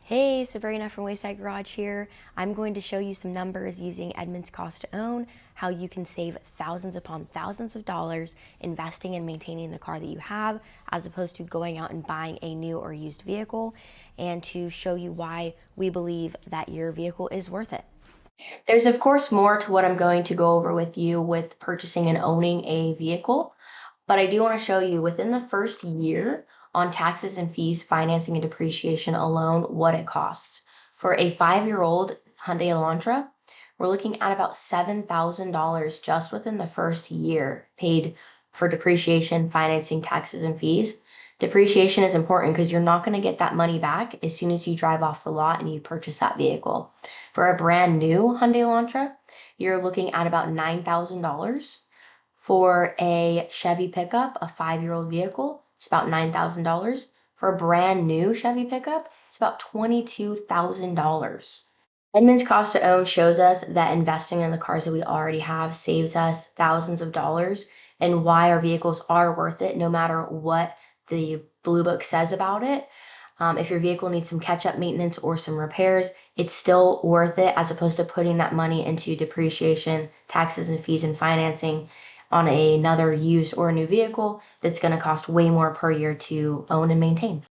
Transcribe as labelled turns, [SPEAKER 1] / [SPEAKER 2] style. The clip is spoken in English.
[SPEAKER 1] Hey, Sabrina from Wayside Garage here. I'm going to show you some numbers using Edmunds cost to own, how you can save thousands upon thousands of dollars investing and maintaining the car that you have, as opposed to going out and buying a new or used vehicle, and to show you why we believe that your vehicle is worth it. There's of course more to what I'm going to go over with you with purchasing and owning a vehicle. But I do want to show you within the first year on taxes and fees, financing and depreciation alone, what it costs. For a 5-year-old Hyundai Elantra, we're looking at about $7,000 just within the first year paid for depreciation, financing, taxes, and fees. Depreciation is important because you're not going to get that money back as soon as you drive off the lot and you purchase that vehicle. For a brand new Hyundai Elantra, you're looking at about $9,000. For a Chevy pickup, a 5-year-old vehicle, it's about $9,000. For a brand new Chevy pickup, it's about $22,000. Edmunds cost to own shows us that investing in the cars that we already have saves us thousands of dollars and why our vehicles are worth it no matter what the Blue Book says about it. If your vehicle needs some catch-up maintenance or some repairs, it's still worth it as opposed to putting that money into depreciation, taxes and fees and financing on another used or new vehicle that's going to cost way more per year to own and maintain.